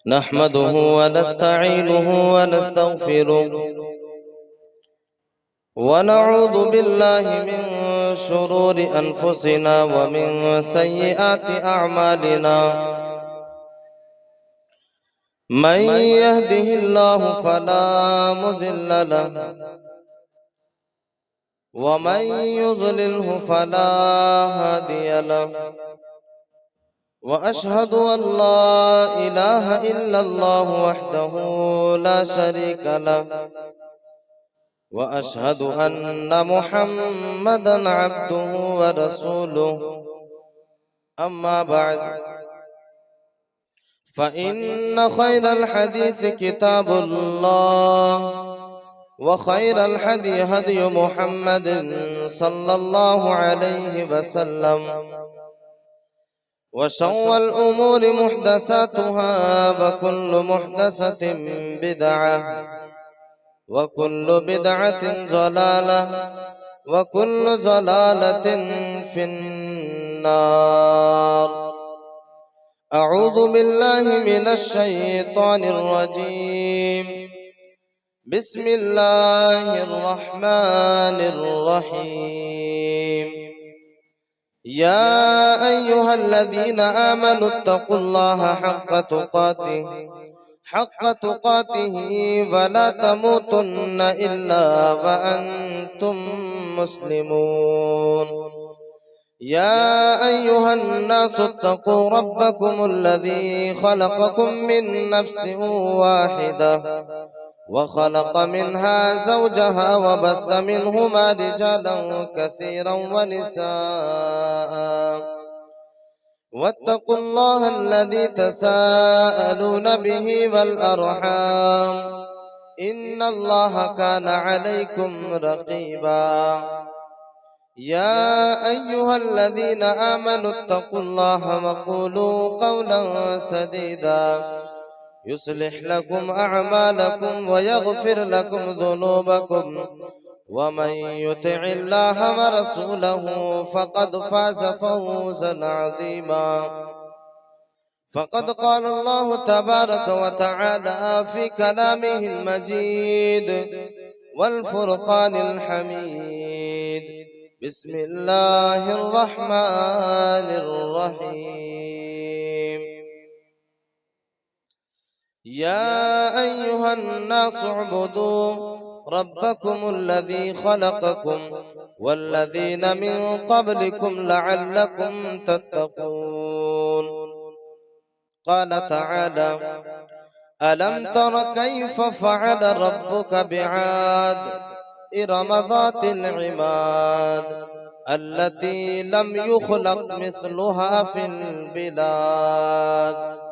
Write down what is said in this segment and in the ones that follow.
نحمده ونستعينه ونستغفره ونعوذ بالله من شرور أنفسنا ومن سيئات أعمالنا من يهده الله فلا مضل له ومن يضلله فلا هادي له وأشهد أن لا إله إلا الله وحده لا شريك له وأشهد أن محمدًا عبده ورسوله أما بعد فإن خير الحديث كتاب الله وخير الهدي هدي محمد صلى الله عليه وسلم وشر الأمور محدثاتها وكل محدثة بدعة وكل بدعة ضلالة وكل ضلالة في النار. أعوذ بالله من الشيطان الرجيم. بسم الله الرحمن الرحيم. يا أيها الذين آمنوا اتقوا الله حق تقاته ولا تموتن إلا وأنتم مسلمون. يا أيها الناس اتقوا ربكم الذي خلقكم من نفس واحدة وخلق منها زوجها وبث منهما رجالا كثيرا ونساء واتقوا الله الذي تساءلون به والأرحام إن الله كان عليكم رقيبا. يا أيها الذين آمنوا اتقوا الله وقولوا قولا سديدا يصلح لكم أعمالكم ويغفر لكم ذنوبكم ومن يطع الله ورسوله فقد فاز فوزا عظيما. فقد قال الله تبارك وتعالى في كلامه المجيد والفرقان الحميد. بسم الله الرحمن الرحيم. يا أيها الناس اعبدوا ربكم الذي خلقكم والذين من قبلكم لعلكم تتقون. قال تعالى: ألم تر كيف فعل ربك بعاد إرم ذات العماد التي لم يخلق مثلها في البلاد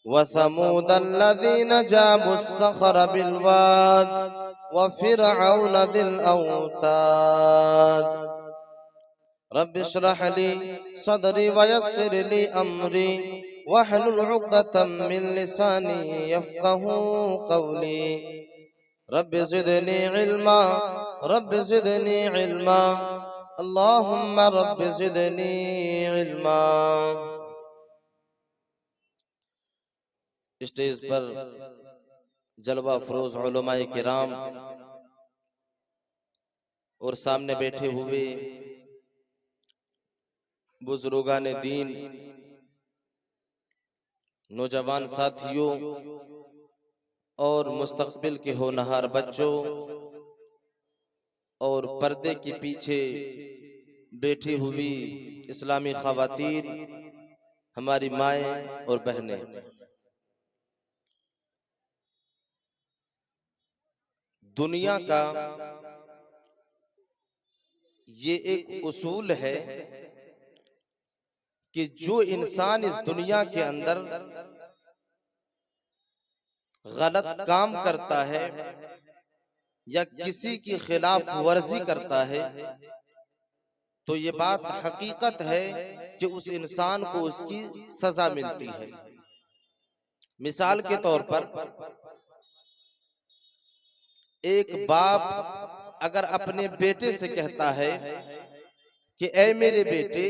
وثمود الذين جابوا الصخر بالواد وفرعون ذي الأوتاد. رب اشرح لي صدري ويسر لي أمري واحلل عقدة من لساني يفقه قولي. رب زدني علما رب زدني علما اللهم رب زدني علما. اسٹیج پر جلوہ فروز علماء کرام اور سامنے بیٹھے ہوئے بزرگان دین، نوجوان ساتھیوں اور مستقبل کے ہونہار بچوں اور پردے کے پیچھے بیٹھی ہوئی اسلامی خواتین، ہماری مائیں اور بہنیں، دنیا کا یہ ایک اصول ہے کہ جو انسان اس دنیا کے اندر غلط کام کرتا ہے یا کسی کی خلاف ورزی کرتا ہے تو یہ بات حقیقت ہے کہ اس انسان کو اس کی سزا ملتی ہے. مثال کے طور پر ایک باپ اگر اپنے بیٹے سے کہتا ہے کہ اے میرے بیٹے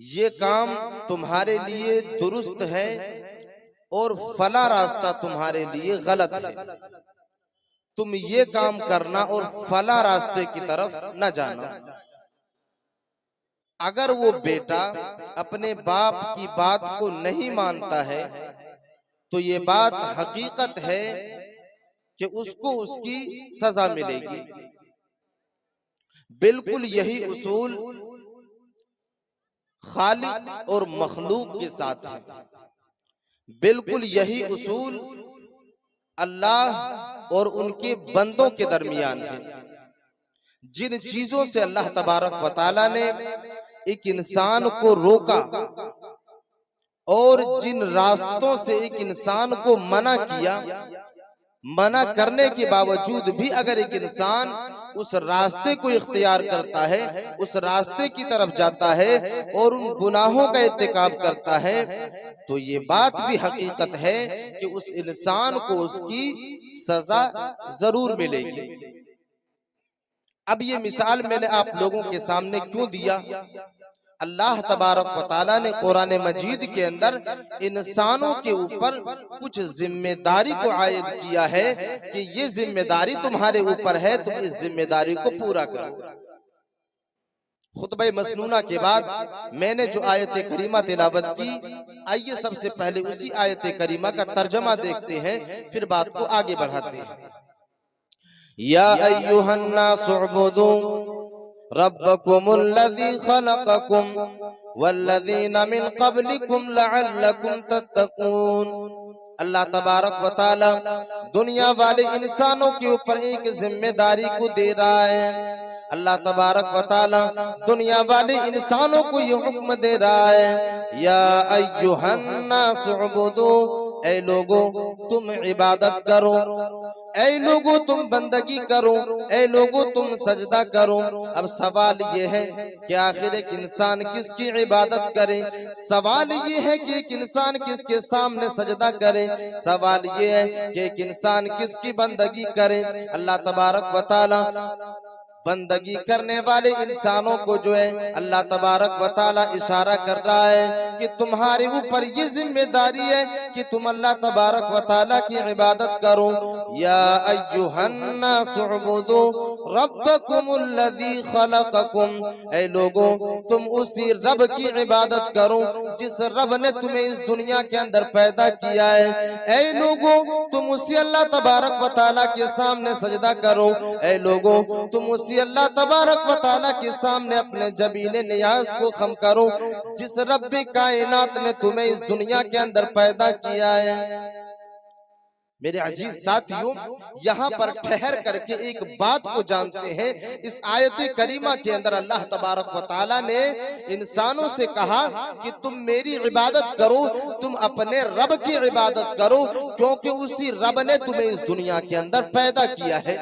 یہ کام تمہارے لیے درست ہے اور فلاں راستہ تمہارے لیے غلط ہے، تم یہ کام کرنا اور فلاں راستے کی طرف نہ جانا۔ اگر وہ بیٹا اپنے باپ کی بات کو نہیں مانتا ہے تو یہ بات حقیقت ہے کہ اس کو اس کی سزا ملے گی۔ بالکل یہی اصول خالق اور مخلوق کے ساتھ ہے، بالکل یہی اصول اللہ اور ان کے بندوں کے درمیان ہے۔ جن چیزوں سے اللہ تبارک و تعالیٰ نے ایک انسان کو روکا اور جن راستوں سے ایک انسان کو منع کیا، منع کرنے کے باوجود بھی اگر ایک انسان اس راستے کو اختیار کرتا ہے، اس راستے کی طرف جاتا ہے اور ان گناہوں کا ارتکاب کرتا ہے، تو یہ بات بھی حقیقت ہے کہ اس انسان کو اس کی سزا ضرور ملے گی۔ اب یہ مثال میں نے آپ لوگوں کے سامنے کیوں دیا؟ اللہ تبارک و تعالیٰ نے قرآن مجید کے اندر انسانوں کے اوپر کچھ ذمہ داری کو عائد کیا ہے کہ یہ ذمہ داری تمہارے اوپر ہے، تم اس ذمہ داری کو پورا کرو۔ خطبہ مسنونہ کے بعد میں نے جو آیت کریمہ تلاوت کی، آئیے سب سے پہلے اسی آیت کریمہ کا ترجمہ دیکھتے ہیں، پھر بات کو آگے بڑھاتے ہیں۔ یا ایہا الناس اعبدوا ربکم الذی خلقکم والذین من قبلکم لعلکم تتقون۔ اللہ تبارک و تعالی دنیا والے انسانوں کے اوپر ایک ذمہ داری کو دے رہا ہے۔ اللہ تبارک و تعالی دنیا والے انسانوں کو یہ حکم دے رہا ہے، یا ایہا الناس اعبدوا، اے لوگو تم عبادت کرو، اے لوگو تم بندگی کرو، اے لوگو تم سجدہ کرو۔ اب سوال یہ ہے کہ آخر ایک انسان کس کی عبادت کرے؟ سوال یہ ہے کہ ایک انسان کس کے سامنے سجدہ کرے؟ سوال یہ ہے کہ ایک انسان کس کی بندگی کرے؟ اللہ تبارک و تعالی بندگی کرنے والے انسانوں کو جو ہے اللہ تبارک و تعالی اشارہ کر رہا ہے کہ تمہارے اوپر یہ ذمہ داری ہے کہ تم اللہ تبارک و تعالی کی عبادت کرو۔ یا ایہا الناس اعبدوا ربکم الذی خلقکم، اے لوگوں تم اسی رب کی عبادت کرو جس رب نے تمہیں اس دنیا کے اندر پیدا کیا ہے۔ اے لوگوں تم اسی اللہ تبارک و تعالی کے سامنے سجدہ کرو، اے لوگوں تم اسی اللہ تبارک و تعالیٰ کے سامنے اپنے جبین نیاز کو خم کرو جس رب کائنات نے تمہیں اس دنیا کے اندر پیدا کیا ہے۔ میرے عزیز ساتھیوں، یہاں پر ٹھہر کر کے ایک بات کو جانتے ہیں۔ اس آیت کریمہ کے اندر اللہ تبارک و تعالیٰ نے انسانوں سے کہا کہ تم میری عبادت کرو، تم اپنے رب کی عبادت کرو، کیونکہ اسی رب نے تمہیں اس دنیا کے اندر پیدا کیا ہے۔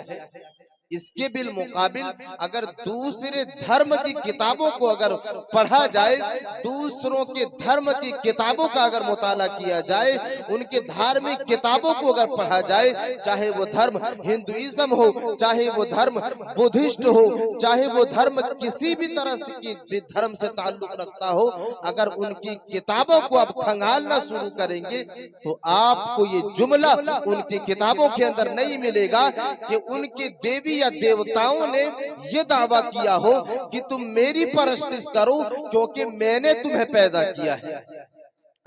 اس کے بالمقابل اگر دوسرے دھرم کی کتابوں کو اگر پڑھا جائے، دوسروں کے دھرم کی کتابوں کا اگر مطالعہ کیا جائے، ان کے دھارمک کتابوں کو اگر پڑھا جائے، چاہے وہ دھرم ہندوازم ہو، چاہے وہ دھرم بدھسٹ ہو، چاہے وہ دھرم کسی بھی طرح کی دھرم سے تعلق رکھتا ہو، اگر ان کی کتابوں کو آپ کھنگالنا شروع کریں گے تو آپ کو یہ جملہ ان کی کتابوں کے اندر نہیں ملے گا کہ ان کے دیوی یا دیوتاؤں نے یہ دعویٰ کیا ہو کہ تم میری پرستش کرو کیونکہ میں نے تمہیں پیدا کیا ہے۔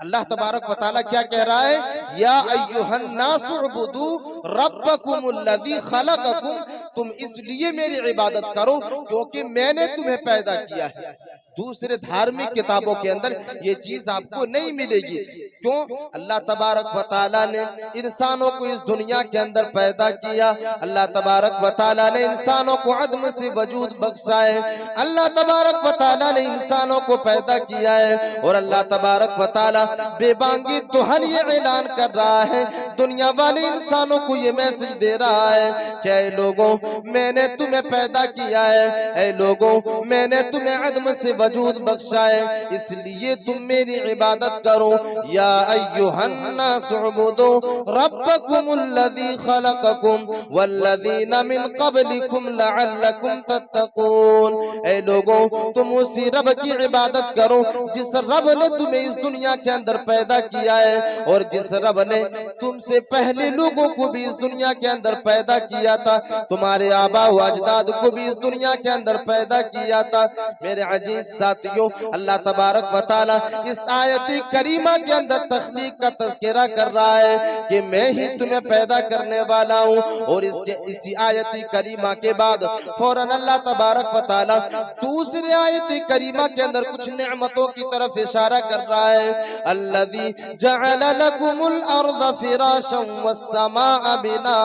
اللہ تبارک و تعالیٰ کیا کہہ رہا ہے؟ یا ایہا الناس اعبدوا ربکم الذی خلقکم، تم اس لیے میری عبادت کرو کیونکہ میں نے تمہیں پیدا کیا ہے۔ دوسرے دھارمک کتابوں کے اندر یہ چیز آپ کو نہیں ملے گی۔ کیوں؟ اللہ تبارک و تعالیٰ نے انسانوں کو اس دنیا کے اندر پیدا کیا، اللہ تبارک و تعالیٰ نے انسانوں کو عدم سے وجود بخشا ہے، اللہ تبارک و تعالیٰ نے انسانوں کو پیدا کیا ہے، اور اللہ تبارک و تعالیٰ بے بانگی دہن یہ اعلان کر رہا ہے دنیا والے انسانوں کو یہ میسج دے رہا ہے کہ اے لوگوں میں نے تمہیں پیدا کیا ہے، اے لوگوں میں نے تمہیں عدم سے وجود بخشا ہے، اس لیے تم میری عبادت کرو۔ یا ایھا الناس اعبدوا ربکم الذی خلقکم والذین من قبلکم لعلکم تتقون۔ اے لوگوں تم اسی رب کی عبادت کرو جس رب نے تمہیں اس دنیا کے اندر پیدا کیا ہے، اور جس رب نے تم سے پہلے لوگوں کو بھی اس دنیا کے اندر پیدا کیا تھا، تمہارے آباء و اجداد کو بھی اس دنیا کے اندر پیدا کیا تھا۔ میرے عزیز ساتھیوں، اللہ تبارک و تعالی اس آیت کریمہ کے اندر تخلیق کا تذکرہ کر رہا ہے کہ میں ہی تمہیں پیدا کرنے والا ہوں، اور اسی آیت کریمہ کے بعد فوراً اللہ تبارک و تعالی دوسری آیت کریمہ کے اندر کچھ نعمتوں کی طرف اشارہ کر رہا ہے۔ الذی جعل لکم الارض فراشا والسماء بناء۔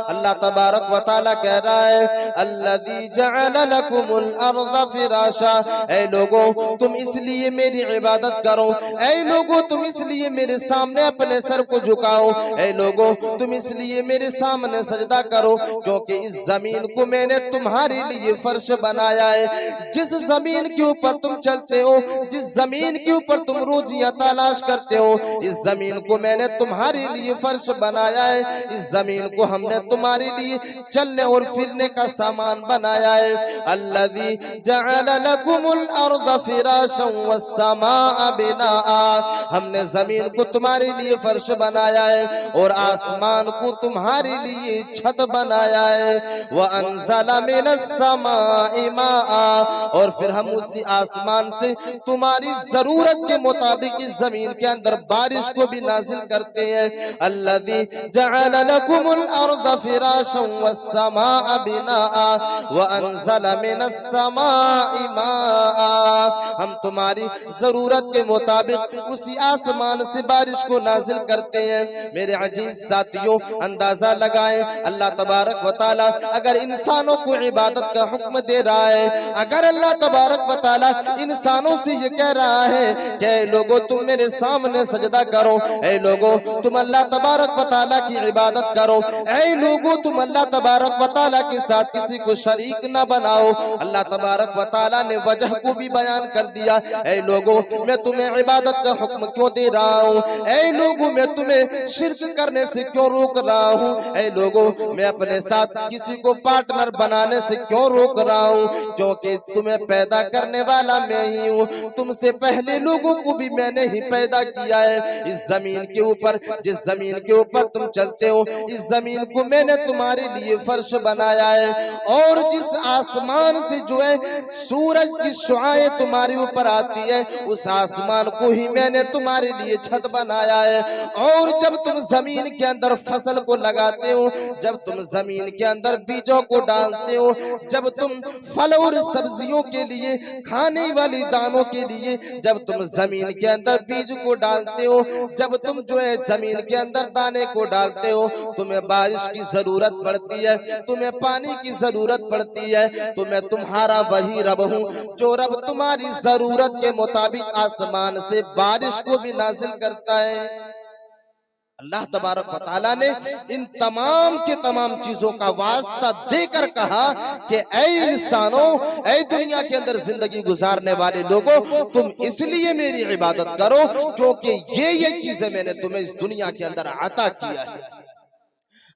اللہ تبارک و تعالی کہہ رہا ہے الذی جعل لکم الارض فراشا، اے لوگوں تم اس لیے میری عبادت کرو، اے لوگوں تم اس لیے میرے سامنے اپنے سر کو جھکاؤ، اے لوگوں تم اس لیے میرے سامنے سجدہ کرو، کیونکہ اس زمین کو میں نے تمہارے لیے فرش بنایا ہے۔ جس زمین کے اوپر تم چلتے ہو، جس زمین کے اوپر تم روزیاں تلاش کرتے ہو، اس زمین کو میں نے تمہارے لیے فرش بنایا ہے، اس زمین کو ہم نے تمہارے لیے چلنے اور پھرنے کا سامان بنایا ہے۔ الذی جعل لکم الارض فراشا والسماء بناء، ہم نے زمین کو تمہارے لیے فرش بنایا ہے اور آسمان کو تمہارے لیے چھت بنایا ہے۔ وانزل من السماء ماء، اور پھر ہم اسی آسمان سے تمہاری ضرورت کے مطابق اس زمین کے اندر بارش کو بھی نازل کرتے ہیں۔ الذی جعل لکم الارض فراشا والسماء بناء وانزل من السماء ماء، ہم تمہاری ضرورت کے مطابق اسی آسمان سے بارش کو نازل کرتے ہیں۔ میرے عزیز ساتھیوں اندازہ لگائیں اللہ تبارک و تعالی اگر انسانوں کو عبادت کا حکم دے رہا ہے، اگر اللہ تبارک و تعالی انسانوں سے یہ کہہ رہا ہے کہ اے لوگوں تم میرے سامنے سجدہ کرو، اے لوگوں تم اللہ تبارک و تعالی کی عبادت کرو، اے لوگوں تم اللہ تبارک و تعالی کے ساتھ کسی کو شریک نہ بناؤ، اللہ تبارک و تعالی نے وجہ کو بھی بیان کر دیا۔ اے لوگوں میں تمہیں عبادت کا حکم کیوں دے رہا ہوں، اے لوگوں میں تمہیں شرک کرنے سے کیوں روک رہا ہوں، اے لوگوں میں اپنے ساتھ کسی کو پارٹنر بنانے سے کیوں روک رہا ہوں، کیونکہ تمہیں پیدا کرنے والا میں ہی ہوں، تم سے پہلے لوگوں کو بھی میں نے ہی پیدا کیا ہے۔ اس زمین کے اوپر جس زمین کے اوپر تم چلتے ہو، اس زمین کو میں نے تمہارے لیے فرش بنایا ہے، اور جس آسمان سے جو ہے سورج کی شعاعیں تمہارے اوپر آتی ہے، اس آسمان کو ہی میں نے تمہارے لیے چھت بنایا ہے۔ اور جب تم زمین کے اندر فصل کو لگاتے ہو، جب تم زمین کے اندر بیجوں کو ڈالتے ہو، جب تم پھل اور سبزیوں کے لیے کھانے والی دانوں کے لیے جب تم زمین کے اندر بیج کو ڈالتے ہو، جب تم جو ہے زمین کے اندر دانے کو ڈالتے ہو، تمہیں بارش کی ضرورت پڑتی ہے، تمہیں پانی کی ضرورت پڑتی ہے، تو میں تمہارا وہی رب ہوں جو رب تمہاری ضرورت کے مطابق آسمان سے بارش کو بھی نازل کرتا ہے۔ اللہ تبارک و تعالیٰ نے ان تمام کے تمام چیزوں کا واسطہ دے کر کہا کہ اے انسانوں، اے دنیا کے اندر زندگی گزارنے والے لوگوں، تم اس لیے میری عبادت کرو کیونکہ یہ چیزیں میں نے تمہیں اس دنیا کے اندر عطا کیا ہے۔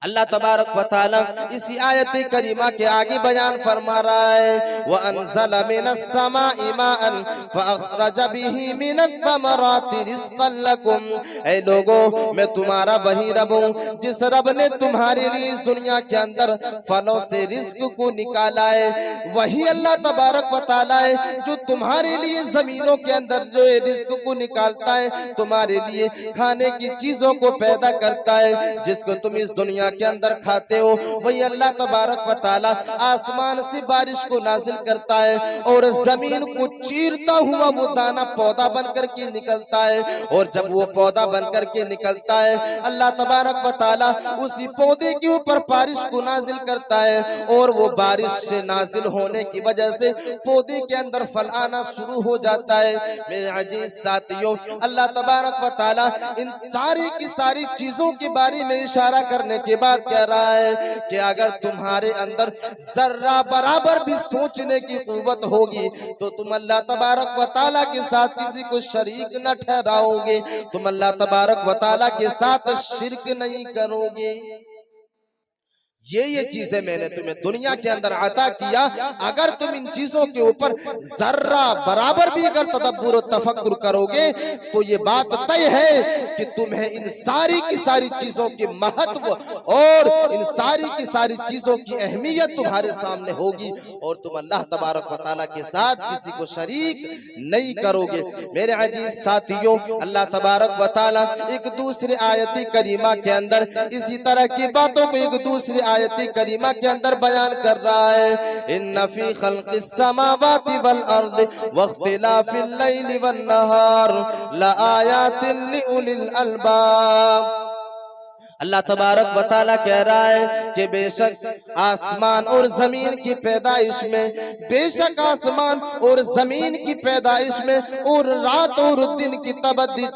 اللہ تبارک و تعالی اسی آیت کریمہ کے آگے بیان فرما رہا ہے وَأَنزَلَ مِنَ السَّمَاءِ مَاءً فَأَخْرَجَ بِهِ مِنَ الثَّمَرَاتِ رِزْقًا لَكُمْ، اے لوگوں میں تمہارا وہی رب ہوں جس رب نے تمہارے لیے اس دنیا کے اندر پھلوں سے رزق کو نکالا ہے۔ وہی اللہ تبارک و تعالی ہے جو تمہارے لیے زمینوں کے اندر جو رزق کو نکالتا ہے، تمہارے لیے کھانے کی چیزوں کو پیدا کرتا ہے، جس کو تم اس دنیا کے اندر کھاتے ہو وہی اللہ تبارک و تعالی آسمان سے بارش کو نازل کرتا ہے اور زمین کو چیرتا ہوا وہ دانہ پودا بن کر کے نکلتا ہے، اور جب وہ پودا بن کر کے نکلتا ہے اللہ تبارک و تعالی اسی پودے کے اوپر بارش کو نازل کرتا ہے، اور وہ بارش سے نازل ہونے کی وجہ سے پودے کے اندر پھل آنا شروع ہو جاتا ہے۔ میرے عزیز ساتھیوں، اللہ تبارک و تعالی ان ساری کی ساری چیزوں کے بارے میں اشارہ کرنے کے بعد کہہ رہا ہے کہ اگر تمہارے اندر ذرہ برابر بھی سوچنے کی قوت ہوگی تو تم اللہ تبارک و تعالی کے ساتھ کسی کو شریک نہ ٹھہراؤ گے، تم اللہ تبارک و تعالی کے ساتھ شرک نہیں کرو گے۔ یہ چیزیں میں نے تمہیں دنیا کے اندر عطا کیا، اگر تم ان چیزوں کے اوپر ذرہ برابر بھی اگر تدبر و تفکر کرو گے تو یہ بات طے ہے کہ تمہیں ان ساری کی ساری چیزوں کے مہتو اور ان ساری کی ساری چیزوں کی اہمیت تمہارے سامنے ہوگی، اور تم اللہ تبارک و تعالیٰ کے ساتھ کسی کو شریک نہیں کرو گے۔ میرے عزیز ساتھیوں، اللہ تبارک و تعالیٰ ایک دوسری آیت کریمہ کے اندر اسی طرح کی باتوں کو ایک دوسری آیت کریمہ کے اندر بیان کر رہا ہے، ان فی خلق السماوات والارض واختلاف اللیل والنہار لآیات لأولی الالباب۔ اللہ تبارک و تعالیٰ کہہ رہا ہے کہ بے شک آسمان اور زمین کی پیدائش میں، بے شک آسمان اور زمین کی پیدائش میں اور رات اور دن کی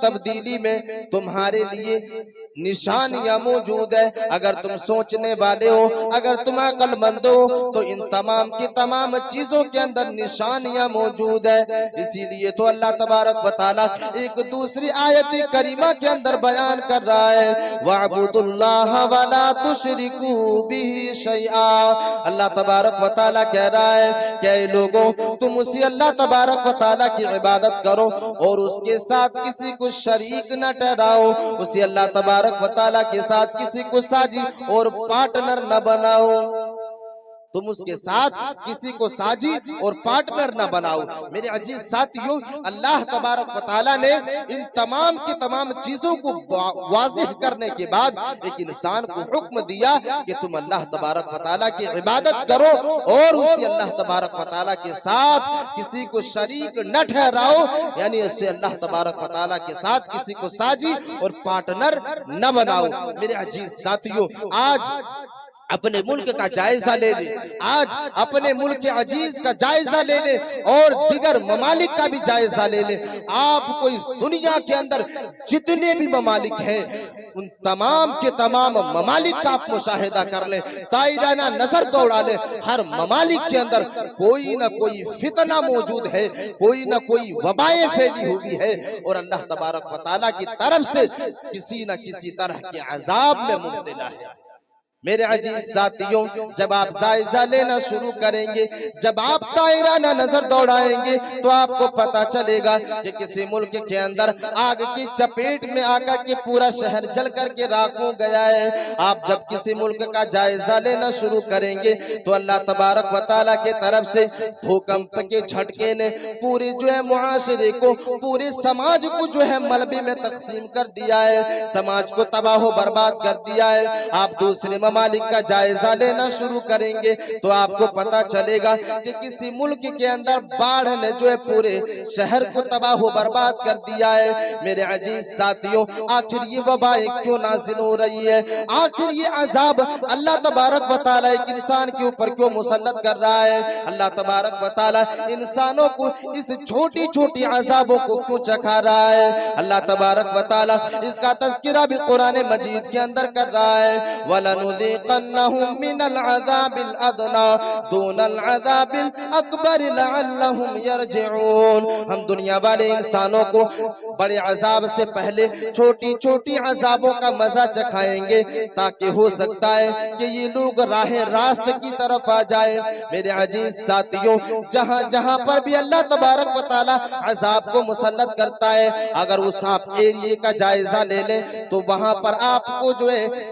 تبدیلی میں تمہارے لیے نشانیاں موجود ہے۔ اگر تم سوچنے والے ہو، اگر تم عقل مند ہو تو ان تمام کی تمام چیزوں کے اندر نشانیاں موجود ہے۔ اسی لیے تو اللہ تبارک و تعالیٰ ایک دوسری آیت کریمہ کے اندر بیان کر رہا ہے، وَاعْبُدُوا اللَّهَ وَلَا تُشْرِكُوا بِهِ شَيْئًا۔ اللہ تبارک و تعالیٰ کہہ رہا ہے کہ اے لوگوں، تم اسی اللہ تبارک و تعالیٰ کی عبادت کرو اور اس کے ساتھ کسی کو شریک نہ ٹھہراؤ، اسی اللہ تبارک و تعالیٰ کے ساتھ کسی کو ساجی اور پارٹنر نہ بناؤ، تم اس کے ساتھ کسی کو ساجی اور پارٹنر نہ بناؤ۔ میرے عزیز ساتھیوں، اللہ تبارک و تعالیٰ نے ان تمام کی تمام چیزوں کو واضح کرنے کے بعد ایک انسان کو حکم دیا کہ تم اللہ تبارک و تعالیٰ کی عبادت کرو اور اسی اللہ تبارک و تعالیٰ کے ساتھ کسی کو شریک نہ ٹھہراؤ، یعنی اسے اللہ تبارک و تعالیٰ کے ساتھ کسی کو ساجی اور پارٹنر نہ بناؤ۔ میرے عزیز ساتھیوں، آج اپنے ملک کا جائزہ لے لیں، آج اپنے ملک عزیز کا جائزہ لے لیں اور دیگر ممالک کا بھی جائزہ لے لیں۔ آپ کو اس دنیا کے اندر جتنے بھی ممالک ہیں ان تمام کے تمام ممالک کا آپ مشاہدہ کر لیں، دائرہ نظر دوڑا لیں، ہر ممالک کے اندر کوئی نہ کوئی فتنہ موجود ہے، کوئی نہ کوئی وبائیں پھیلی ہوئی ہے، اور اللہ تبارک و تعالیٰ کی طرف سے کسی نہ کسی طرح کے عذاب میں مبتلا ہے۔ میرے عزیز ساتھیوں، جب آپ جائزہ لینا شروع کریں گے، جب آپ دائرہ نظر دوڑائیں گے تو آپ کو پتا چلے گا کہ کسی ملک کے اندر آگ کی چپیٹ میں آ کر کے پورا شہر جل کر کے راکھ ہو گیا ہے۔ آپ جب کسی ملک کا جائزہ لینا شروع کریں گے تو اللہ تبارک و تعالیٰ کے طرف سے بھوکمپ کے جھٹکے نے پورے معاشرے کو، پورے سماج کو ملبے میں تقسیم کر دیا ہے، سماج کو تباہ و برباد کر دیا ہے۔ آپ دوسرے ممالک کا جائزہ لینا شروع کریں گے تو آپ کو پتا چلے گا کہ کسی ملک کے اندر باڑھ نے پورے شہر کو تباہ و برباد کر دیا ہے۔ میرے عزیز ساتھیوں، آخر یہ وبائیں کیوں نازل ہو رہی ہے؟ آخر یہ عذاب اللہ تبارک و تعالیٰ ایک انسان کے اوپر کیوں مسلط کر رہا ہے؟ اللہ تبارک و تعالیٰ انسانوں کو اس چھوٹی چھوٹی عذابوں کو کیوں چکھا رہا ہے؟ اللہ تبارک و تعالیٰ اس کا تذکرہ بھی قرآن مجید کے اندر کر رہا ہے، وَلَنُذِيقَنَّهُم مِّنَ الْعَذَابِ الْأَدْنَىٰ دُونَ الْعَذَابِ الْأَكْبَرِ لَعَلَّهُمْ يَرْجِعُونَ۔ ہم دنیا والے انسانوں کو بڑے عذاب سے پہلے چھوٹی چھوٹی عذابوں کا مزہ چکھائیں گے تاکہ ہو سکتا ہے کہ یہ لوگ راہ راست کی طرف آ جائیں۔ میرے عزیز ساتھیوں، جہاں جہاں پر بھی اللہ تبارک و تعالیٰ عذاب کو مسلط کرتا ہے، اگر اس آپ ایریے کا جائزہ لے لیں تو وہاں پر آپ کو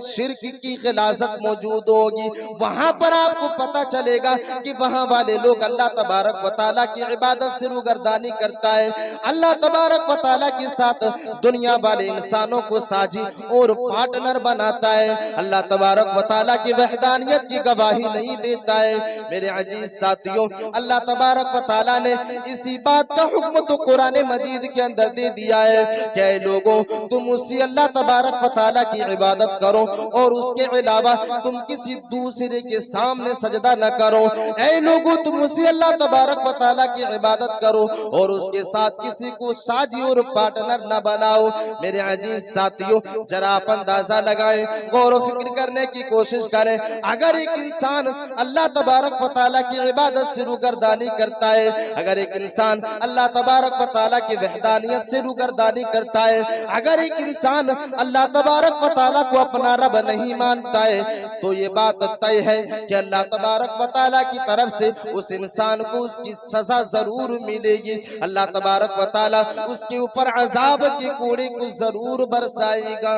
شرک کی غلاظت موجود ہوگی، وہاں پر آپ کو پتا چلے گا کہ وہاں والے لوگ اللہ تبارک و تعالیٰ کی عبادت سے روگردانی کرتا ہے، اللہ تبارک و تعالیٰ کے ساتھ دنیا والے انسانوں کو ساجی اور پارٹنر بناتا ہے، اللہ تبارک و تعالیٰ کی وحدانیت کی گواہی نہیں دیتا ہے۔ میرے عزیز ساتھیوں، اللہ تبارک و تعالیٰ نے اسی بات کا حکم تو قرآن مجید کے اندر دے دیا ہے کہ اے لوگوں تم اسی اللہ تبارک و تعالیٰ کی عبادت کرو اور اس کے علاوہ تم کسی دوسرے کے سامنے سجدہ نہ کرو۔ اے لوگوں تم اسی اللہ تبارک و تعالیٰ کی عبادت کرو اور اس کے ساتھ کسی کو ساجی اور پارٹنر نہ بناؤ۔ میرے عزیز ساتھیوں، ذرا آپ اندازہ لگائیں، غور و فکر کرنے کی کوشش کریں، اگر ایک انسان اللہ تبارک و تعالیٰ کی عبادت سے روگردانی کرتا ہے، اگر ایک انسان اللہ تبارک و تعالیٰ کی وحدانیت سے روگردانی کرتا ہے، اگر ایک انسان اللہ تبارک و تعالیٰ کو اپنا رب نہیں مانتا ہے، تو یہ بات طے ہے کہ اللہ تبارک و تعالیٰ کی طرف سے اس انسان کو اس کی سزا ضرور ملے گی۔ اللہ تبارک و تعالیٰ اس کے اوپر عذاب کے کوڑے کو ضرور برسائے گا۔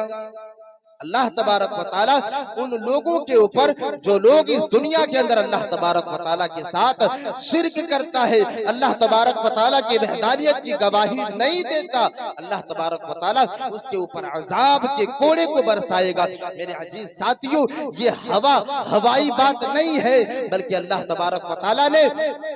اللہ تبارک و تعالیٰ ان لوگوں کے اوپر جو لوگ اس دنیا کے اندر اللہ تبارک و تعالیٰ کے ساتھ شرک کرتا ہے، اللہ تبارک و تعالیٰ کی وحدانیت کی گواہی نہیں دیتا، اللہ تبارک و تعالیٰ اس کے اوپر عذاب کے کوڑے کو برسائے گا۔ میرے عزیز ساتھیوں، یہ ہوائی بات نہیں ہے، بلکہ اللہ تبارک و تعالیٰ نے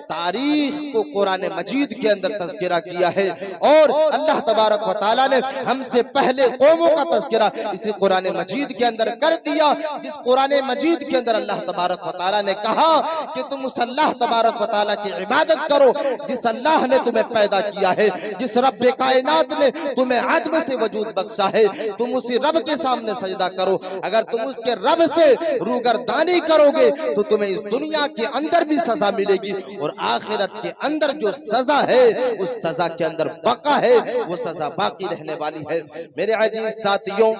تاریخ کو قرآن مجید کے اندر تذکرہ کیا ہے، اور اللہ تبارک و تعالیٰ نے ہم سے پہلے قوموں کا تذکرہ اسی قرآن مجید کے اندر کر دیا، جس قرآن مجید کے اندر اللہ تبارک و تعالیٰ نے کہا کہ تم اس اللہ تبارک و تعالیٰ کی عبادت کرو جس اللہ نے تمہیں پیدا کیا ہے، جس رب کائنات نے تمہیں عدم سے وجود بخشا ہے، تم اسی رب کے سامنے سجدہ کرو۔ اگر تم اس کے رب سے روگردانی کرو گے تو تمہیں اس دنیا کے اندر بھی سزا ملے گی، اور آخرت کے اندر جو سزا ہے اس سزا کے اندر بقا ہے، وہ سزا باقی رہنے والی ہے۔ میرے عزیز ساتھیوں،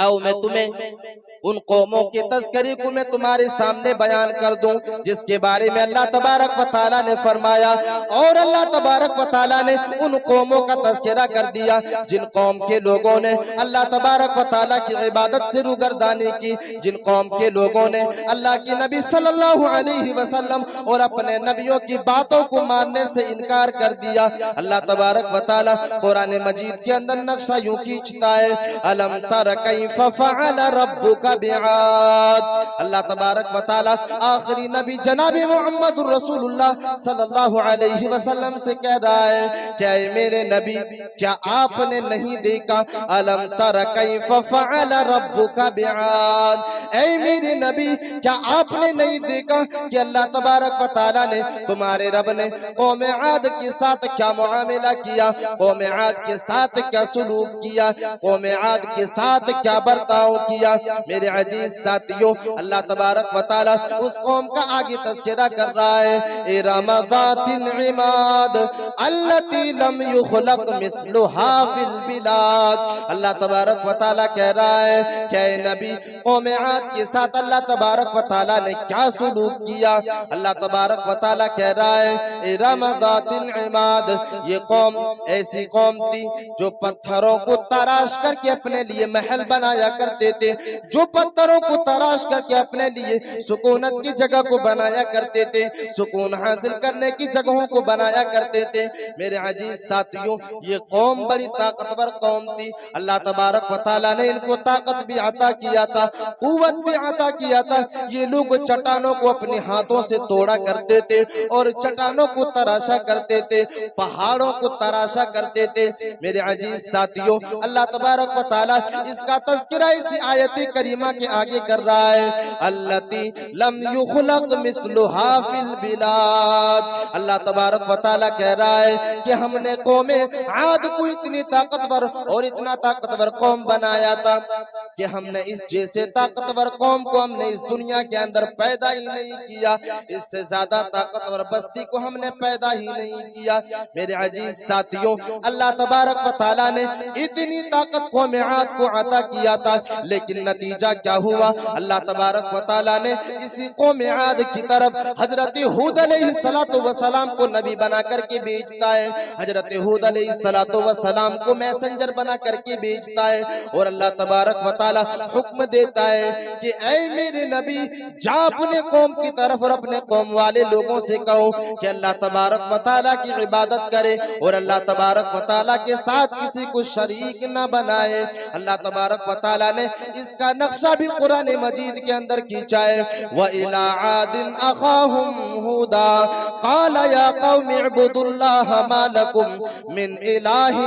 آؤ میں تمہیں ان قوموں کے تذکرے کو میں تمہارے سامنے بیان کر دوں جس کے بارے میں اللہ تبارک و تعالیٰ نے فرمایا، اور اللہ تبارک و تعالیٰ نے ان قوموں کا تذکرہ کر دیا جن قوم کے لوگوں نے اللہ تبارک و تعالیٰ کی عبادت سے روگردانی کی، جن قوم کے لوگوں نے اللہ کے نبی صلی اللہ علیہ وسلم اور اپنے نبیوں کی باتوں کو ماننے سے انکار کر دیا۔ اللہ تبارک و تعالیٰ قرآن مجید کے اندر نقشہ یوں کھینچتا ہے، الم تر کیف فعل ربک بعاد۔ اللہ تبارک و تعالیٰ آخری نبی جناب محمد رسول اللہ صلی اللہ علیہ وسلم سے کہہ رہا ہے کہ اے میرے نبی، کیا آپ نے نہیں دیکھا، الم تر کیف فعل ربک بعاد، اے میرے نبی کیا آپ نے نہیں دیکھا کہ اللہ تبارک و تعالیٰ نے تمہارے رب نے قوم عاد کے ساتھ کیا معاملہ کیا، قوم عاد کے ساتھ کیا سلوک کیا، قوم عاد کے ساتھ کیا برتاؤ کیا۔ میرے عزیز ساتھیوں، اللہ تبارک و تعالیٰ اس قوم کا آگے تذکرہ کر رہا ہے، ارم ذات العماد التي لم يخلق مثلها في البلاد۔ اللہ تبارک و تعالیٰ کہہ رہا ہے کہ اے نبی، قوم عاد کے ساتھ اللہ تبارک و تعالیٰ نے کیا سلوک کیا۔ اللہ تبارک و تعالیٰ کہہ رہا ہے ارم ذات العماد، یہ قوم ایسی قوم تھی جو پتھروں کو تراش کر کے اپنے لیے محل بنایا کرتے تھے، جو پتھروں کو تراش کر کے اپنے لیے سکونت کی جگہ کو بنایا کرتے تھے، سکون حاصل کرنے کی جگہوں کو بنایا کرتے تھے۔ میرے عزیز ساتھیوں، یہ قوم بڑی طاقتور قوم تھی، اللہ تبارک و تعالیٰ نے ان کو طاقت بھی عطا کیا تھا، قوت بھی عطا کیا تھا۔ یہ لوگ چٹانوں کو اپنے ہاتھوں سے توڑا کرتے تھے اور چٹانوں کو تراشا کرتے تھے، پہاڑوں کو تراشا کرتے تھے۔ میرے عزیز ساتھیوں، اللہ تبارک و تعالیٰ اس کا تذکرہ اسی آیت کریمہ کے آگے کر رہا ہے، التی لم یخلق مثلها فی البلاد۔ اللہ تبارک و تعالیٰ کہہ رہا ہے کہ ہم نے قوم عاد کو اتنی طاقتور اور اتنا طاقتور قوم بنایا تھا کہ ہم نے اس جیسے طاقتور قوم کو ہم نے اس دنیا کے اندر پیدا ہی نہیں کیا، اس سے زیادہ طاقتور بستی کو ہم نے پیدا ہی نہیں کیا۔ میرے عزیز ساتھیوں، اللہ تبارک و تعالیٰ نے اتنی طاقت قوم عاد کو عطا کیا تھا، لیکن نتیجہ کیا ہوا؟ اللہ تبارک و تعالیٰ نے اسی قوم عاد کی طرف حضرت ہود علیہ السلام کو نبی بنا کر کے بھیجتا ہے، حضرت ہود علیہ السلام کو میسنجر بنا کر کے بھیجتا ہے، اور اللہ تبارک و تعالیٰ تعالی حکم دیتا ہے کہ اے میرے نبی جا اپنے قوم کی طرف اور اپنے قوم والے لوگوں سے کہو کہ اللہ تبارک و تعالی کی عبادت کرے اور اللہ تبارک و تعالی کے ساتھ کسی کو شریک نہ بنائے۔ اللہ تبارک و تعالی نے اس کا نقشہ بھی قرآن مجید کے اندر کھینچا ہے۔ وَإِلَىٰ عَادٍ أَخَاهُمْ هُودًا قَالَ يَا قَوْمِ اعْبُدُوا اللَّهَ مَا لَكُمْ مِنْ إِلَٰهٍ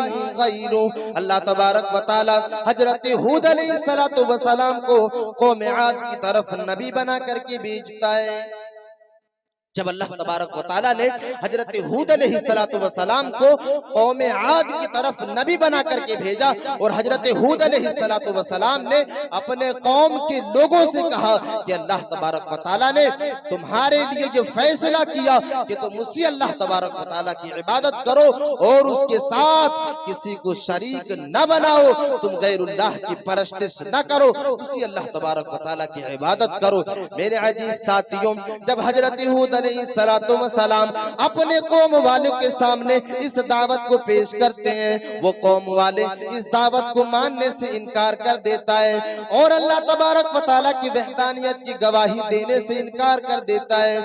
غَيْرُهُ۔ اللہ تبارک و تعالی حضرت ہود علیہ السلام کو قوم عاد کی طرف نبی بنا کر کے بھیجتا ہے۔ جب اللہ تبارک و تعالیٰ نے حضرت ہود علیہ السلام کو قوم عاد کی طرف نبی بنا کر کے بھیجا اور حضرت ہود علیہ السلام نے اپنے قوم کے لوگوں سے کہا کہ اللہ تبارک و تعالیٰ نے تمہارے لیے یہ فیصلہ کیا کہ تم اسی اللہ تبارک و تعالیٰ کی عبادت کرو اور اس کے ساتھ کسی کو شریک نہ بناؤ، تم غیر اللہ کی پرستش نہ کرو، اسی اللہ تبارک و تعالیٰ کی عبادت کرو۔ میرے عزیز ساتھیوں، جب حضرت ہود علیہ السلام اپنے قوم والوں کے سامنے اس دعوت کو پیش کرتے ہیں، وہ قوم والے اس دعوت کو ماننے سے انکار کر دیتا ہے اور اللہ تبارک و تعالیٰ کی وحدانیت کی گواہی دینے سے انکار کر دیتا ہے۔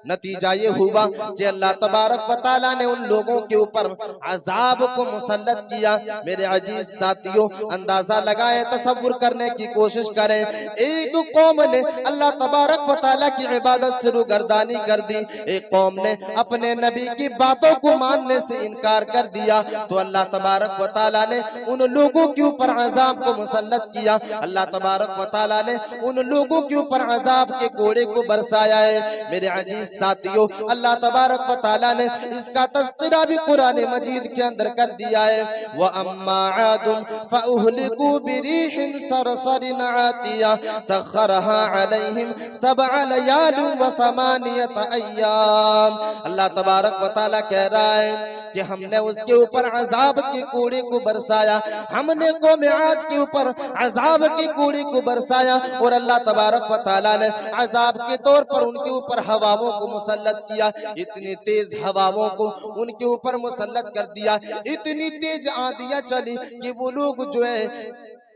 نتیجہ یہ ہوا کہ اللہ تبارک و تعالیٰ نے ان لوگوں کے اوپر عذاب کو مسلط کیا۔ میرے عزیز ساتھیوں، اندازہ لگائیں، تصور کرنے کی کوشش کریں، ایک قوم نے اللہ تبارک و تعالیٰ کی عبادت سے روگردانی کر دی، ایک قوم نے اپنے نبی کی باتوں کو ماننے سے انکار کر دیا، تو اللہ تبارک و تعالیٰ نے ان لوگوں کے اوپر عذاب کو مسلط کیا۔ اللہ تبارک و تعالیٰ نے ان لوگوں کے اوپر عذاب کے کوڑے کو برسایا ہے۔ میرے عزیز ساتھیوں، اللہ تبارک و تعالیٰ نے اس کا تذکرہ بھی قرآن مجید کے اندر کر دیا ہے۔ وَأَمَّا عَادٌ فَأُهْلِكُوا بِرِيحٍ صَرْصَرٍ عَاتِيَةٍ سَخَّرَهَا عَلَيْهِمْ 7 لَيَالٍ و8 أَيَّامٍ۔ اللہ تبارک و تعالیٰ کہہ رہا ہے کہ ہم نے اس کے اوپر عذاب کے کوڑے کو برسایا، ہم نے قوم عاد کے اوپر عذاب کے کوڑے کو برسایا اور اللہ تبارک و تعالیٰ نے عذاب کے طور پر ان کے اوپر ہواؤں کو مسلط کیا، اتنی تیز ہواؤں کو ان کے اوپر مسلط کر دیا، اتنی تیز آندیاں چلی کہ وہ لوگ جو ہے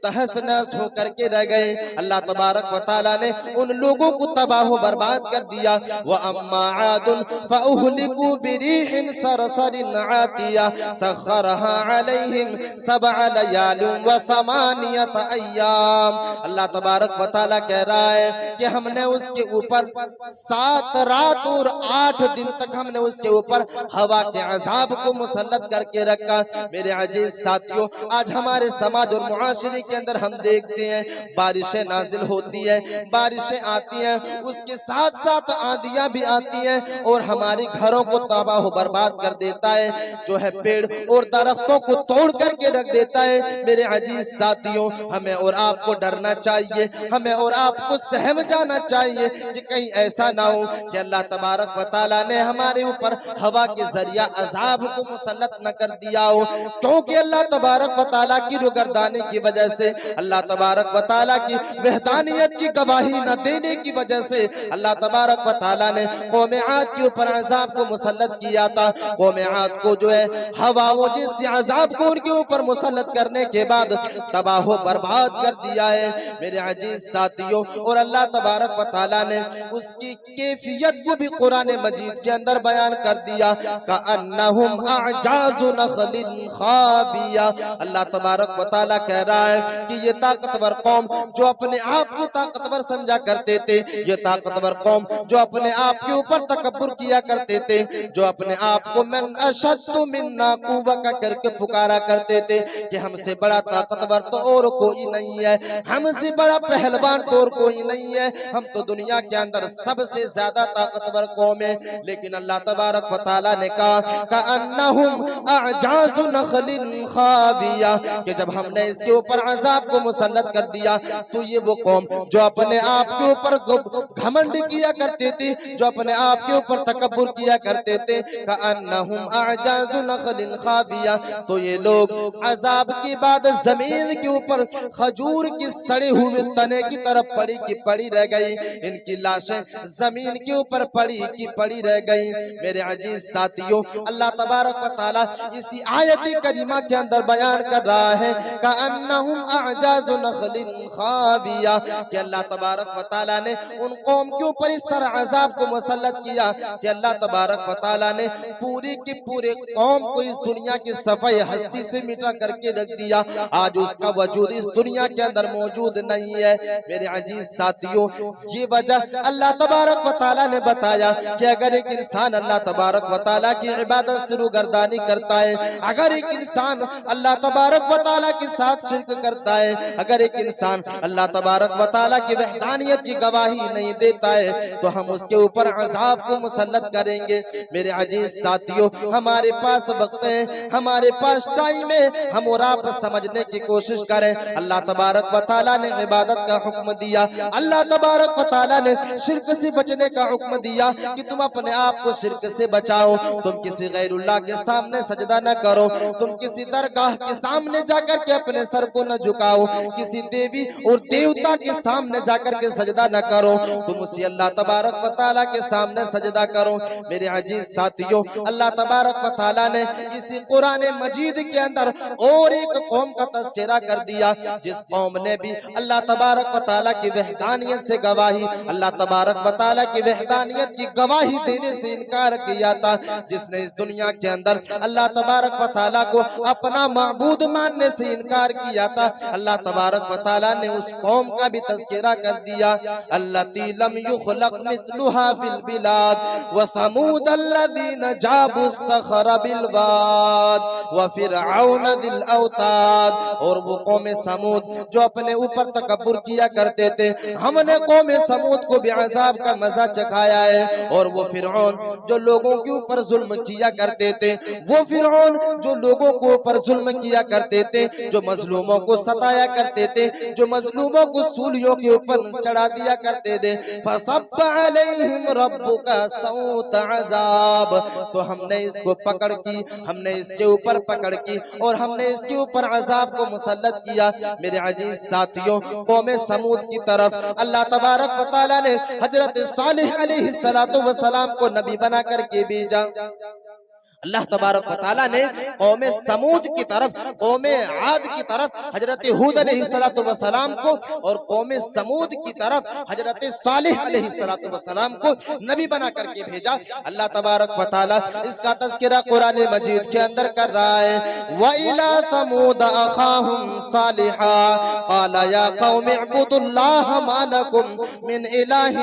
تہس نہس ہو کر کے رہ گئے۔ اللہ تبارک و تعالیٰ نے ان لوگوں کو تباہ و برباد کر دیا۔ وَأَمَّا عَادٌ فَأُهْلِكُوا بِرِيحٍ صَرْصَرٍ عَاتِيَةٍ سَخَّرَهَا عَلَيْهِمْ 7 لَيَالٍ و8 أَيَّامٍ۔ اللہ تبارک و تعالیٰ کہہ رہا ہے کہ ہم نے اس کے اوپر 7 رات اور 8 دن تک ہم نے اس کے اوپر ہوا کے عذاب کو مسلط کر کے رکھا۔ میرے عزیز ساتھیوں، آج ہمارے سماج اور معاشرے کے اندر ہم دیکھتے ہیں بارشیں نازل ہوتی ہیں، بارشیں آتی ہیں، اس کے ساتھ ساتھ آندیاں بھی آتی ہیں اور ہماری گھروں کو تباہ و برباد کر دیتا ہے، جو ہے پیڑ اور درختوں کو توڑ کر کے رکھ دیتا ہے۔ میرے عزیز ساتھیوں، ہمیں اور آپ کو ڈرنا چاہیے، ہمیں اور آپ کو سہم جانا چاہیے کہ کہیں ایسا نہ ہو کہ اللہ تبارک و تعالیٰ نے ہمارے اوپر ہوا کے ذریعہ عذاب کو مسلط نہ کر دیا ہو، کیونکہ اللہ تبارک و تعالیٰ کی روگردانی کی وجہ سے، اللہ تبارک و تعالیٰ کی وحدانیت کی گواہی نہ دینے کی وجہ سے اللہ تبارک و تعالیٰ نے قوم عاد کے اوپر عذاب کو مسلط کیا تھا۔ قوم عاد کو جو ہے ہواؤں جیسے عذاب کو ان کے اوپر مسلط کرنے کے بعد تباہ و برباد کر دیا ہے۔ میرے عزیز ساتھیوں، اور اللہ تبارک و تعالیٰ نے اس کی کیفیت کو بھی قرآن مجید کے اندر بیان کر دیا، کأنہم اعجاز نخل خاویہ۔ اللہ تبارک و تعالیٰ کہہ رہا ہے کہ یہ طاقتور قوم جو اپنے آپ کو طاقتور سمجھا کرتے تھے، یہ طاقتور قوم جو اپنے آپ کے اوپر تکبر کیا کرتے تھے، جو اپنے آپ کو من اشد منا قوہ کا کر کے پکارا کرتے تھے کہ ہم سے بڑا طاقتور تو اور کوئی نہیں ہے، ہم سے بڑا پہلوان تو اور کوئی نہیں ہے، ہم تو دنیا کے اندر سب سے زیادہ طاقتور قوم ہے۔ لیکن اللہ تبارک و تعالیٰ نے کہا کأنہم اعجاز نخل خاویہ، کہ جب ہم نے اس کے اوپر عذاب کو مسلط کر دیا تو یہ وہ قوم جو اپنے آپ کے اوپر گھمنڈ کیا کرتے تھے، جو اپنے آپ کے اوپر تکبر کیا کرتے تھے، کأنہم اعجاز نخل خاویہ، تو یہ لوگ عذاب کے بعد زمین کے اوپر کھجور کی سڑے ہوئے تنے کی طرف پڑی کی پڑی رہ گئی، ان کی لاشیں زمین کے اوپر پڑی کی پڑی رہ گئی۔ میرے عزیز ساتھیوں، اللہ تبارک و تعالیٰ اسی آیت کریمہ کے اندر بیان کر رہا ہے کأنہم اعجاز نخل خاویہ کہ اللہ تبارک و تعالیٰ نے ان قوم کے اوپر اس طرح عذاب کو مسلط کیا کہ اللہ تبارک و تعالیٰ نے پوری کی پورے قوم کو اس دنیا کی صفحہ ہستی سے مٹا کر کے رکھ دیا. آج اس کا وجود اس دنیا کے اندر موجود نہیں ہے. میرے عزیز ساتھیوں یہ وجہ اللہ تبارک و تعالیٰ نے بتایا کہ اگر ایک انسان اللہ تبارک و تعالیٰ کی عبادت سے روگردانی کرتا ہے, اگر ایک انسان اللہ تبارک و تعالیٰ کے ساتھ شرک کرتا ہے, اگر ایک انسان اللہ تبارک و تعالیٰ کی وحدانیت کی گواہی نہیں دیتا ہے تو ہم اس کے اوپر عذاب کو مسلط کریں گے. میرے عزیز ساتھیوں ہمارے پاس وقت ہے, ہمارے پاس ٹائم ہے, ہم اور آپ سمجھنے کی کوشش کریں. اللہ تبارک و تعالیٰ نے عبادت کا حکم دیا, اللہ تبارک و تعالیٰ نے شرک سے بچنے کا حکم دیا کہ تم اپنے آپ کو شرک سے بچاؤ, تم کسی غیر اللہ کے سامنے سجدہ نہ کرو, تم کسی درگاہ کے سامنے جا کر کے اپنے سر کو نہ جھکاؤ, کسی دیوی اور دیوتا کے سامنے جا کر کے سجدہ نہ کرو, تم اسی اللہ تبارک و تعالیٰ کے سامنے سجدہ کرو. میرے عزیز ساتھیوں اللہ تبارک و تعالیٰ نے اسی قرآن مجید کے اندر اور ایک قوم کا تذکرہ کر دیا جس قوم نے بھی اللہ تبارک و تعالیٰ کی وحدانیت سے گواہی, اللہ تبارک و تعالیٰ کی وحدانیت کی گواہی دینے سے انکار کیا تھا, جس نے اس دنیا کے اندر اللہ تبارک و تعالیٰ کو اپنا معبود ماننے سے انکار کیا تھا. اللہ تبارک و تعالیٰ نے اس قوم کا بھی تذکرہ کر دیا, الَّتِي لَمْ يُخْلَقْ مِثْلُهَا فِي الْبِلَادِ وَثَمُودَ الَّذِينَ جَابُوا الصَّخْرَ بِالْوَادِ وَفِرْعَوْنَ ذِي الْأَوْتَادِ. اور وہ قوم سمود جو اپنے اوپر تکبر کیا کرتے تھے, ہم نے قوم سمود کو بھی عذاب کا مزہ چکھایا ہے. اور وہ فرعون جو لوگوں کے اوپر ظلم کیا کرتے تھے, وہ فرعون جو لوگوں کو اوپر ظلم کیا کرتے تھے, جو مظلوموں کو ستایا کرتے تھے, جو مظلوموں کو سولیوں کے اوپر چڑھا دیا کرتے تھے, فَصَبَّ عَلَيْهِمْ رَبُّكَ سَوْطَ عَذَابٍ. تو ہم نے اس کو پکڑ کی, ہم نے اس کے اوپر پکڑ کی اور ہم نے اس کے اوپر عذاب کو مسلط کیا. میرے عزیز ساتھیوں قوم سمود کی طرف اللہ تبارک و تعالیٰ نے حضرت صالح علیہ السلام کو نبی بنا کر کے بھیجا. اللہ تبارک و تعالیٰ نے قوم سمود کی طرف, قوم عاد کی طرف حضرت ہود علیہ السلام کو, اور قوم سمود کی طرف حضرت صالح علیہ السلام کو نبی بنا کر کے بھیجا. اللہ تبارک و تعالیٰ اس کا تذکرہ قرآن مجید کے اندر کر رہا ہے, وَإِلَىٰ ثَمُودَ أَخَاهُمْ صَالِحًا قَالَ يَا قَوْمِ اعْبُدُوا اللَّهَ مَا لَكُمْ مِنْ إِلَٰهٍ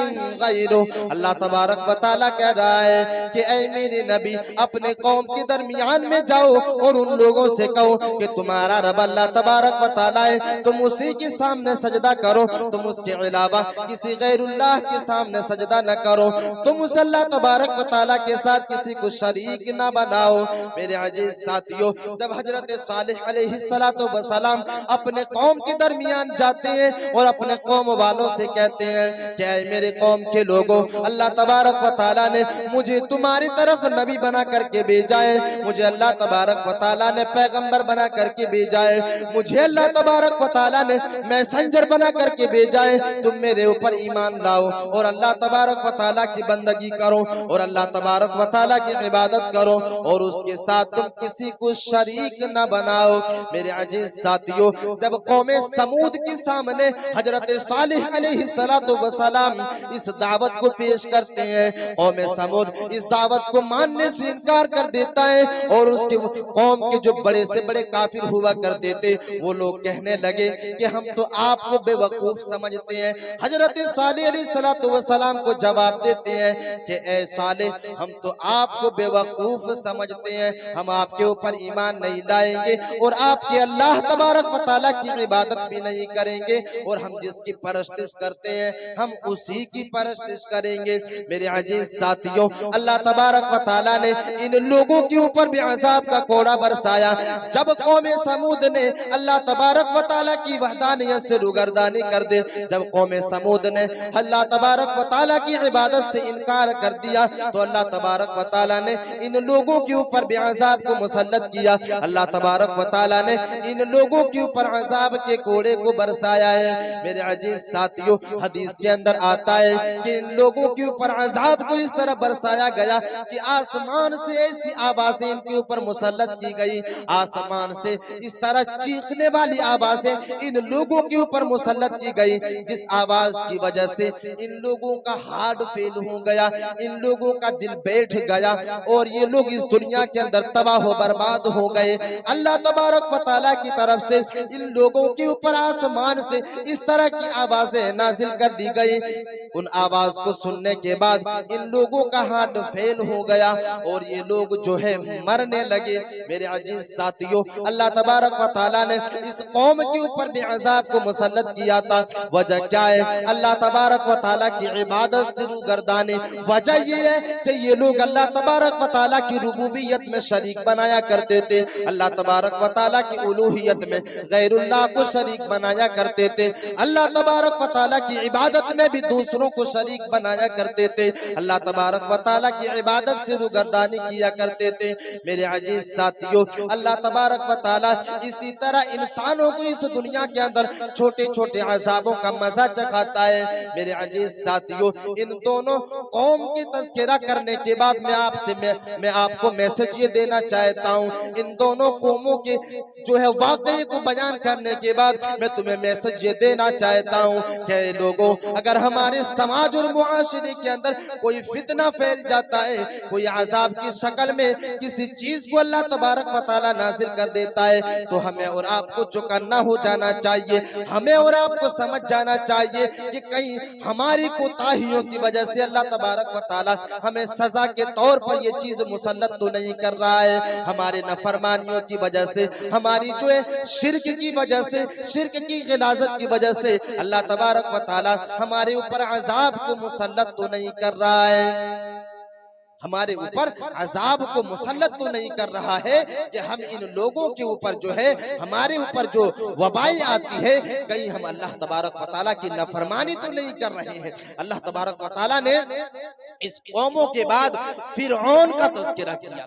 غَيْرُهُ. اللہ تبارک و تعالیٰ کہہ رہا ہے کہ اے میرے نبی اپنے قوم کے درمیان میں جاؤ اور ان لوگوں سے کہو کہ تمہارا رب اللہ تبارک و تعالیٰ ہے, تم اسی کے سامنے سجدہ کرو, تم اس کے علاوہ کسی غیر اللہ کے سامنے سجدہ نہ کرو, تم اس اللہ تبارک و تعالیٰ کے ساتھ کسی کو شریک نہ بناؤ. میرے عزیز ساتھیوں جب حضرت صالح علیہ السلام اپنے قوم کے درمیان جاتے ہیں اور اپنے قوم والوں سے کہتے ہیں کہ اے میرے قوم کے لوگوں, اللہ تبارک و تعالیٰ نے مجھے تمہاری طرف نبی بنا کر کے بھیجا ہے, مجھے اللہ تبارک و تعالیٰ نے پیغمبر بنا کر کے بھیجا ہے, مجھے اللہ تبارک و تعالیٰ نے میسنجر بنا کر کے بھیجا ہے, تم میرے اوپر ایمان لاؤ اور اللہ تبارک و تعالیٰ کی بندگی کرو اور اللہ تبارک و تعالیٰ کی عبادت کرو اور اس کے ساتھ تم کسی کو شریک نہ بناؤ. میرے عزیز ساتھیوں جب قوم سمود کے سامنے حضرت صالح علیہ السلام اس دعوت کو پیش کرتے ہیں, قوم سمود اس دعوت کو ماننے سے انکار کر دیتا ہے اور اس کے قوم کے جو بڑے سے بڑے کافر ہوا کرتے تھے وہ لوگ کہنے لگے کہ ہم تو آپ کو بے وقوف سمجھتے ہیں. حضرت صالح علیہ السلام کو جواب دیتے ہیں کہ اے صالح ہم تو آپ کو بے وقوف سمجھتے ہیں, ہم آپ کے اوپر ایمان نہیں لائیں گے اور آپ کے اللہ تبارک و تعالیٰ کی عبادت بھی نہیں کریں گے, اور ہم جس کی پرستش کرتے ہیں ہم اسی کی پرستش کریں گے. میرے عزیز ساتھیوں اللہ تبارک و تعالیٰ نے ان لوگوں کے اوپر بھی عذاب کا کوڑا برسایا. جب قوم سمود نے اللہ تبارک و تعالیٰ کی وحدانیت سے روگردانی کر دے, جب قوم سمود نے اللہ تبارک و تعالیٰ کی عبادت سے انکار کر دیا تو اللہ تبارک و تعالیٰ نے ان لوگوں کے اوپر بھی عذاب کو مسلط کیا. اللہ تبارک و تعالیٰ نے ان لوگوں کے اوپر عذاب کے کوڑے کو برسایا ہے. میرے عزیز ساتھیوں حدیث کے اندر آتا ہے کہ ان لوگوں کے اوپر عذاب کو اس طرح برسایا گیا کہ آسمان سے ایسی سی آوازیں ان کے اوپر مسلط کی گئی، آسمان سے اس طرح چیخنے والی آوازیں ان لوگوں کے اوپر مسلط کی گئی جس آواز کی وجہ سے ان لوگوں کا ہارٹ فیل ہو گیا، ان لوگوں کا دل بیٹھ گیا اور یہ لوگ اس دنیا کے اندر تباہ و برباد ہو گئے۔ اللہ تبارک و تعالیٰ کی طرف سے ان لوگوں کے اوپر آسمان سے اس طرح کی آوازیں نازل کر دی گئی، ان آواز کو سننے کے بعد ان لوگوں کا ہارٹ فیل ہو گیا اور یہ لوگ جو ہے مرنے لگے۔ میرے عزیز ساتھیوں، اللہ تبارک و تعالیٰ نے اس قوم کے اوپر بھی عذاب کو مسلط کیا تھا۔ وجہ کیا ہے؟ اللہ تبارک و تعالیٰ کی عبادت سے روگردانی۔ وجہ یہ ہے کہ یہ لوگ اللہ تبارک و تعالیٰ کی ربوبیت میں شریک بنایا کرتے تھے، اللہ تبارک و تعالیٰ کی الوہیت میں غیر اللہ کو شریک بنایا کرتے تھے، اللہ تبارک و تعالیٰ کی عبادت میں بھی دوسروں کو شریک بنایا کرتے تھے، اللہ تبارک و تعالیٰ کی عبادت سے روگردانی کیا کرتے تھے۔ میرے عزیز ساتھیوں، اللہ تبارک و تعالیٰ اسی طرح انسانوں کو اس دنیا کے اندر چھوٹے چھوٹے عذابوں کا مزہ چکھاتا ہے۔ میرے عزیز ساتھیوں، ان دونوں قوم کی تذکرہ کرنے کے بعد میں آپ کو میسج یہ دینا چاہتا ہوں، ان دونوں قوموں کے جو ہے واقعے کو بیان کرنے کے بعد میں تمہیں میسج یہ دینا چاہتا ہوں کہ لوگوں، اگر ہمارے سماج اور معاشرے کے اندر کوئی فتنہ پھیل جاتا ہے، کوئی عذاب کی شکل میں کسی چیز کو اللہ تبارک و تعالیٰ نازل کر دیتا ہے، تو ہمیں اور آپ کو چوکنا ہو جانا چاہیے، ہمیں اور آپ کو سمجھ جانا چاہیے کہ کہیں ہماری کوتاہیوں کی وجہ سے اللہ تبارک و تعالیٰ ہمیں سزا کے طور پر یہ چیز مسلط تو نہیں کر رہا ہے، ہمارے نافرمانیوں کی وجہ سے، ہماری جو ہے شرک کی وجہ سے، شرک کی غلاظت کی وجہ سے اللہ تبارک و تعالیٰ ہمارے اوپر عذاب کو مسلط تو نہیں کر رہا ہے، ہمارے اوپر عذاب کو مسلط تو نہیں کر رہا ہے کہ ہم ان لوگوں کے اوپر جو ہے ہمارے اوپر جو وبائی آتی ہے کہیں ہم اللہ تبارک و تعالیٰ کی نافرمانی تو نہیں کر رہے ہیں۔ اللہ تبارک و تعالیٰ نے اس قوموں کے بعد فرعون کا تذکرہ کیا۔